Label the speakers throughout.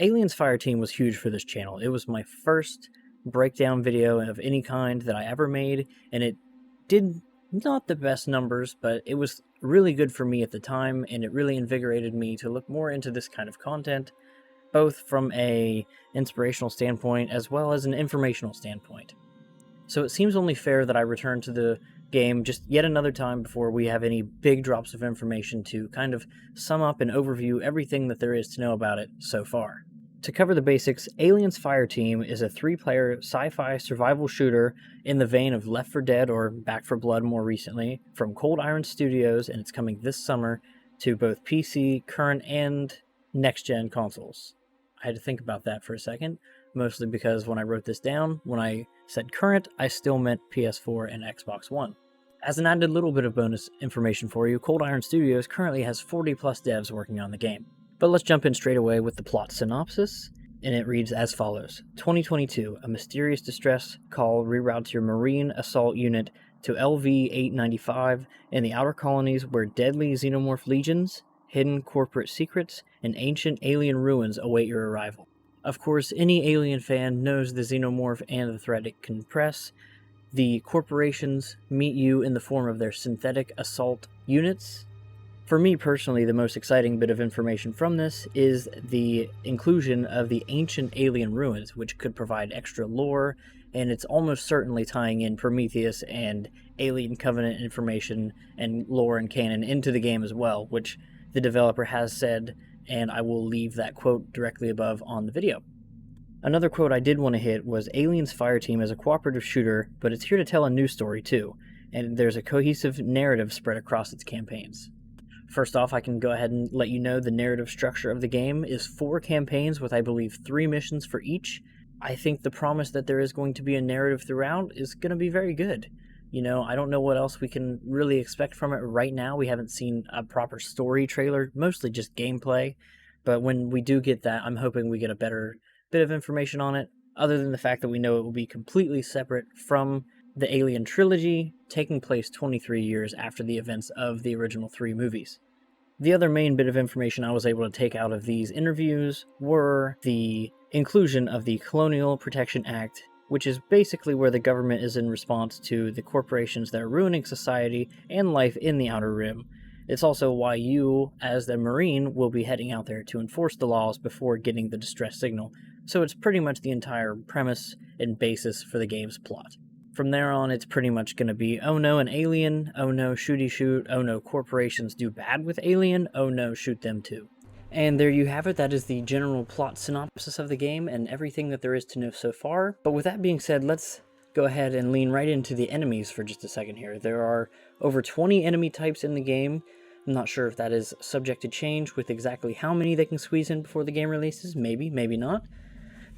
Speaker 1: Aliens Fireteam was huge for this channel. It was my first breakdown video of any kind that I ever made, and it did not the best numbers, but it was really good for me at the time, and it really invigorated me to look more into this kind of content, both from a inspirational standpoint as well as an informational standpoint. So it seems only fair that I return to the game just yet another time before we have any big drops of information to kind of sum up and overview everything that there is to know about it so far. To cover the basics, Aliens Fireteam is a 3-player sci-fi survival shooter in the vein of Left 4 Dead or Back 4 Blood more recently, from Cold Iron Studios, and it's coming this summer to both PC, current, and next-gen consoles. I had to think about that for a second, mostly because when I wrote this down, when I said current, I still meant PS4 and Xbox One. As an added little bit of bonus information for you, Cold Iron Studios currently has 40 plus devs working on the game. But let's jump in straight away with the plot synopsis, and it reads as follows. 2022, a mysterious distress call reroutes your Marine Assault Unit to LV-895 in the outer colonies where deadly xenomorph legions, hidden corporate secrets, and ancient alien ruins await your arrival. Of course, any Alien fan knows the xenomorph and the threat it can press. The corporations meet you in the form of their synthetic assault units. For me personally, the most exciting bit of information from this is the inclusion of the ancient alien ruins, which could provide extra lore, and it's almost certainly tying in Prometheus and Alien Covenant information and lore and canon into the game as well, which the developer has said, and I will leave that quote directly above on the video. Another quote I did want to hit was Aliens Fireteam is a cooperative shooter, but it's here to tell a new story too, and there's a cohesive narrative spread across its campaigns. First off, I can go ahead and let you know the narrative structure of the game is 4 campaigns with, I believe, 3 missions for each. I think the promise that there is going to be a narrative throughout is going to be very good. You know, I don't know what else we can really expect from it right now. We haven't seen a proper story trailer, mostly just gameplay. But when we do get that, I'm hoping we get a better bit of information on it, other than the fact that we know it will be completely separate from the Alien trilogy, taking place 23 years after the events of the original 3 movies. The other main bit of information I was able to take out of these interviews were the inclusion of the Colonial Protection Act, which is basically where the government is in response to the corporations that are ruining society and life in the Outer Rim. It's also why you, as the Marine, will be heading out there to enforce the laws before getting the distress signal, so it's pretty much the entire premise and basis for the game's plot. From there on, it's pretty much going to be, oh no, an alien, oh no, shooty shoot, oh no, corporations do bad with alien, oh no, shoot them too. And there you have it, that is the general plot synopsis of the game and everything that there is to know so far. But with that being said, let's go ahead and lean right into the enemies for just a second here. There are over 20 enemy types in the game. I'm not sure if that is subject to change with exactly how many they can squeeze in before the game releases, maybe, maybe not.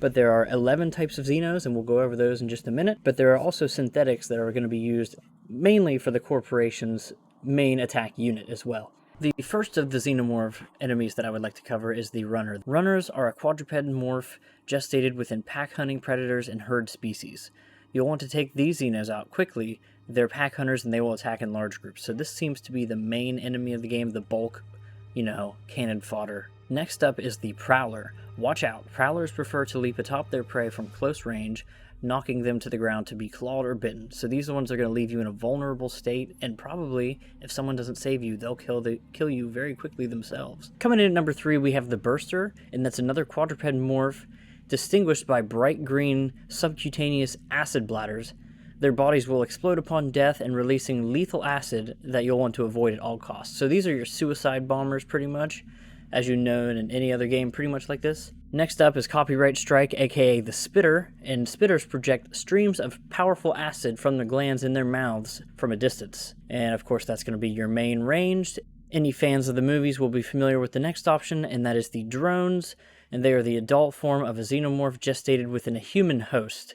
Speaker 1: But there are 11 types of Xenos, and we'll go over those in just a minute. But there are also synthetics that are going to be used mainly for the corporation's main attack unit as well. The first of the Xenomorph enemies that I would like to cover is the Runner. Runners are a quadruped morph gestated within pack-hunting predators and herd species. You'll want to take these Xenos out quickly. They're pack hunters and they will attack in large groups. So this seems to be the main enemy of the game, the bulk, cannon fodder. Next up is the Prowler. Watch out, Prowlers prefer to leap atop their prey from close range, knocking them to the ground to be clawed or bitten. So these are the ones that are going to leave you in a vulnerable state, and probably, if someone doesn't save you, they'll kill you very quickly themselves. Coming in at number 3, we have the Burster, and that's another quadruped morph distinguished by bright green subcutaneous acid bladders. Their bodies will explode upon death and releasing lethal acid that you'll want to avoid at all costs. So these are your suicide bombers pretty much, as you know in any other game pretty much like this. Next up is Copyright Strike, aka the Spitter, and Spitters project streams of powerful acid from the glands in their mouths from a distance. And of course that's going to be your main ranged. Any fans of the movies will be familiar with the next option, and that is the Drones, and they are the adult form of a xenomorph gestated within a human host.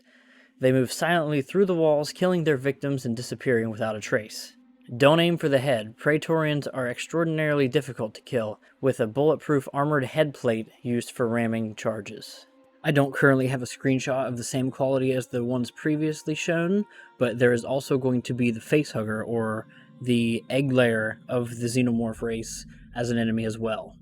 Speaker 1: They move silently through the walls, killing their victims and disappearing without a trace. Don't aim for the head. Praetorians are extraordinarily difficult to kill, with a bulletproof armored head plate used for ramming charges. I don't currently have a screenshot of the same quality as the ones previously shown, but there is also going to be the facehugger, or the egg layer of the xenomorph race, as an enemy as well.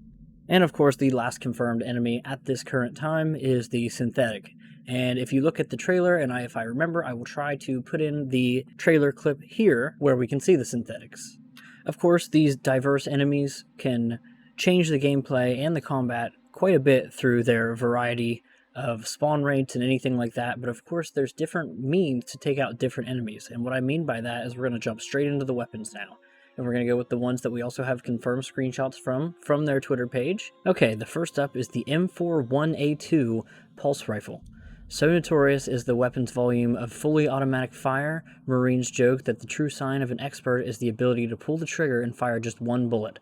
Speaker 1: And of course, the last confirmed enemy at this current time is the synthetic. And if you look at the trailer, and if I remember, I will try to put in the trailer clip here where we can see the synthetics. Of course, these diverse enemies can change the gameplay and the combat quite a bit through their variety of spawn rates and anything like that, but of course there's different means to take out different enemies, and what I mean by that is we're going to jump straight into the weapons now. And we're going to go with the ones that we also have confirmed screenshots from their Twitter page. Okay, the first up is the M41A2 Pulse Rifle. So notorious is the weapon's volume of fully automatic fire, Marines joke that the true sign of an expert is the ability to pull the trigger and fire just one bullet.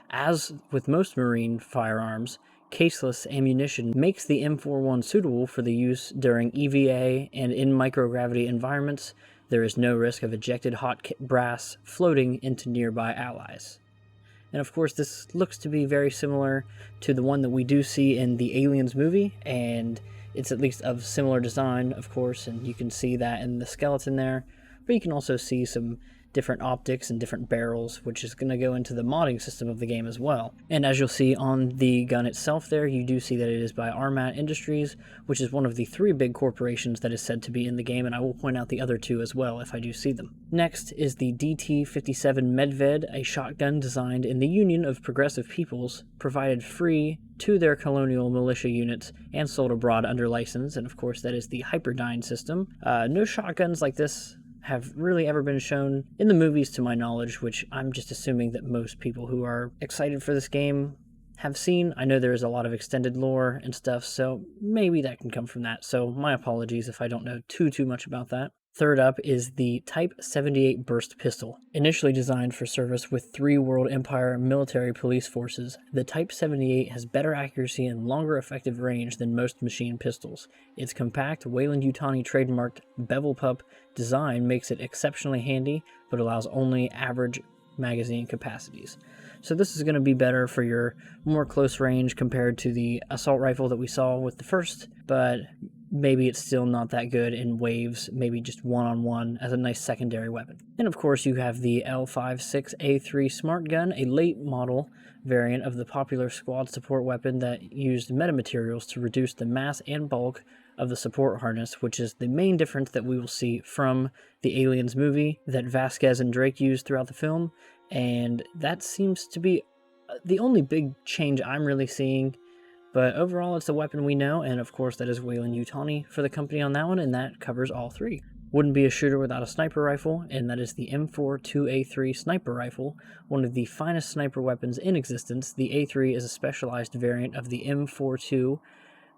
Speaker 1: As with most Marine firearms, caseless ammunition makes the M41 suitable for the use during EVA, and in microgravity environments, there is no risk of ejected hot brass floating into nearby allies. And of course, this looks to be very similar to the one that we do see in the Aliens movie, and it's at least of similar design, of course, and you can see that in the skeleton there, but you can also see some different optics and different barrels, which is going to go into the modding system of the game as well. And as you'll see on the gun itself there, you do see that it is by Armat Industries, which is one of the 3 big corporations that is said to be in the game, and I will point out the other 2 as well if I do see them. Next is the DT-57 Medved, a shotgun designed in the Union of Progressive Peoples, provided free to their colonial militia units and sold abroad under license, and of course that is the Hyperdyne system. No shotguns like this have really ever been shown in the movies to my knowledge, which I'm just assuming that most people who are excited for this game have seen. I know there is a lot of extended lore and stuff, so maybe that can come from that, so my apologies if I don't know too much about that. Third up is the Type 78 Burst Pistol. Initially designed for service with 3 World Empire military police forces, the Type 78 has better accuracy and longer effective range than most machine pistols. Its compact, Weyland-Yutani trademarked bevel pup design makes it exceptionally handy, but allows only average magazine capacities. So this is going to be better for your more close range compared to the assault rifle that we saw with the first, but maybe it's still not that good in waves, maybe just one-on-one as a nice secondary weapon. And of course you have the L56A3 Smart Gun, a late model variant of the popular squad support weapon that used metamaterials to reduce the mass and bulk of the support harness, which is the main difference that we will see from the Aliens movie that Vasquez and Drake used throughout the film, and that seems to be the only big change I'm really seeing. But overall, it's a weapon we know, and of course that is Weyland-Yutani for the company on that one, and that covers all 3. Wouldn't be a shooter without a sniper rifle, and that is the M42A3 Sniper Rifle, one of the finest sniper weapons in existence. The A3 is a specialized variant of the M42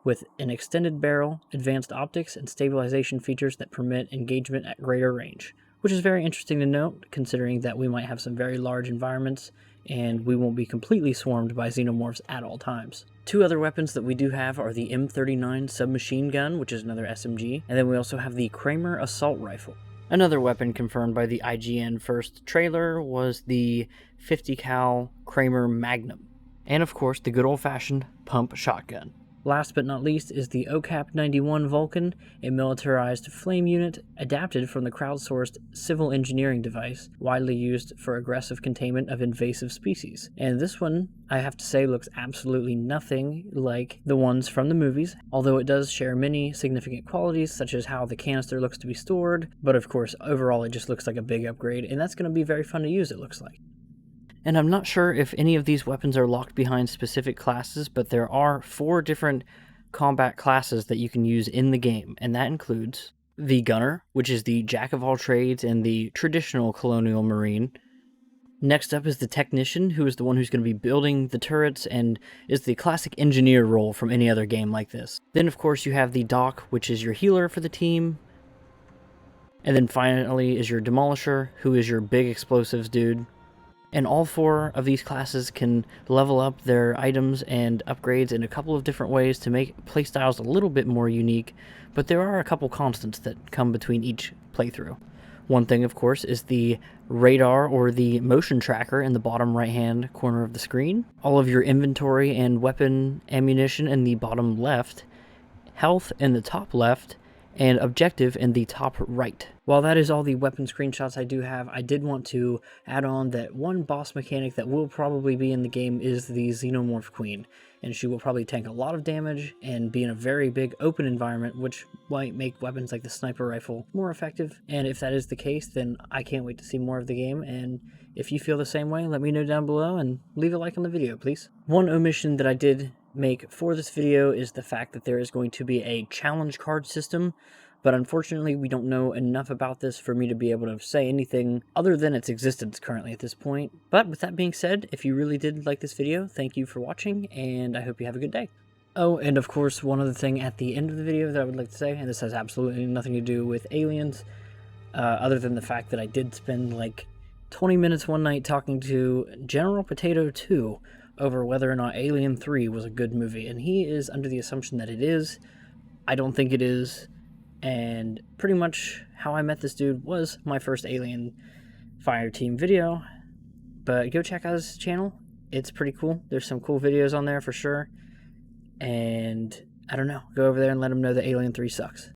Speaker 1: with an extended barrel, advanced optics, and stabilization features that permit engagement at greater range, which is very interesting to note, considering that we might have some very large environments, and we won't be completely swarmed by Xenomorphs at all times. 2 other weapons that we do have are the M39 Submachine Gun, which is another SMG, and then we also have the Kramer Assault Rifle. Another weapon confirmed by the IGN first trailer was the 50 cal Kramer Magnum, and of course the good old-fashioned pump shotgun. Last but not least is the OCAP-91 Vulcan, a militarized flame unit adapted from the crowdsourced civil engineering device, widely used for aggressive containment of invasive species. And this one, I have to say, looks absolutely nothing like the ones from the movies, although it does share many significant qualities, such as how the canister looks to be stored, but of course, overall it just looks like a big upgrade, and that's going to be very fun to use, it looks like. And I'm not sure if any of these weapons are locked behind specific classes, but there are 4 different combat classes that you can use in the game, and that includes the Gunner, which is the jack of all trades and the traditional colonial marine. Next up is the Technician, who is the one who's going to be building the turrets and is the classic engineer role from any other game like this. Then of course you have the Doc, which is your healer for the team. And then finally is your Demolisher, who is your big explosives dude. And all 4 of these classes can level up their items and upgrades in a couple of different ways to make playstyles a little bit more unique, but there are a couple constants that come between each playthrough. One thing, of course, is the radar or the motion tracker in the bottom right-hand corner of the screen, all of your inventory and weapon ammunition in the bottom left, health in the top left, and objective in the top right. While that is all the weapon screenshots I do have, I did want to add on that one boss mechanic that will probably be in the game is the Xenomorph Queen, and she will probably tank a lot of damage and be in a very big open environment, which might make weapons like the sniper rifle more effective. And if that is the case, then I can't wait to see more of the game, and if you feel the same way, let me know down below and leave a like on the video, please. One omission that I did make for this video is the fact that there is going to be a challenge card system, but unfortunately we don't know enough about this for me to be able to say anything other than its existence currently at this point. But with that being said, if you really did like this video, thank you for watching, and I hope you have a good day. Oh, and of course, one other thing at the end of the video that I would like to say, and this has absolutely nothing to do with aliens, other than the fact that I did spend like 20 minutes one night talking to General Potato 2 over whether or not Alien 3 was a good movie, and he is under the assumption that it is. I don't think it is, and pretty much how I met this dude was my first Alien Fireteam video, but go check out his channel. It's pretty cool. There's some cool videos on there for sure, and I don't know, go over there and let him know that Alien 3 sucks.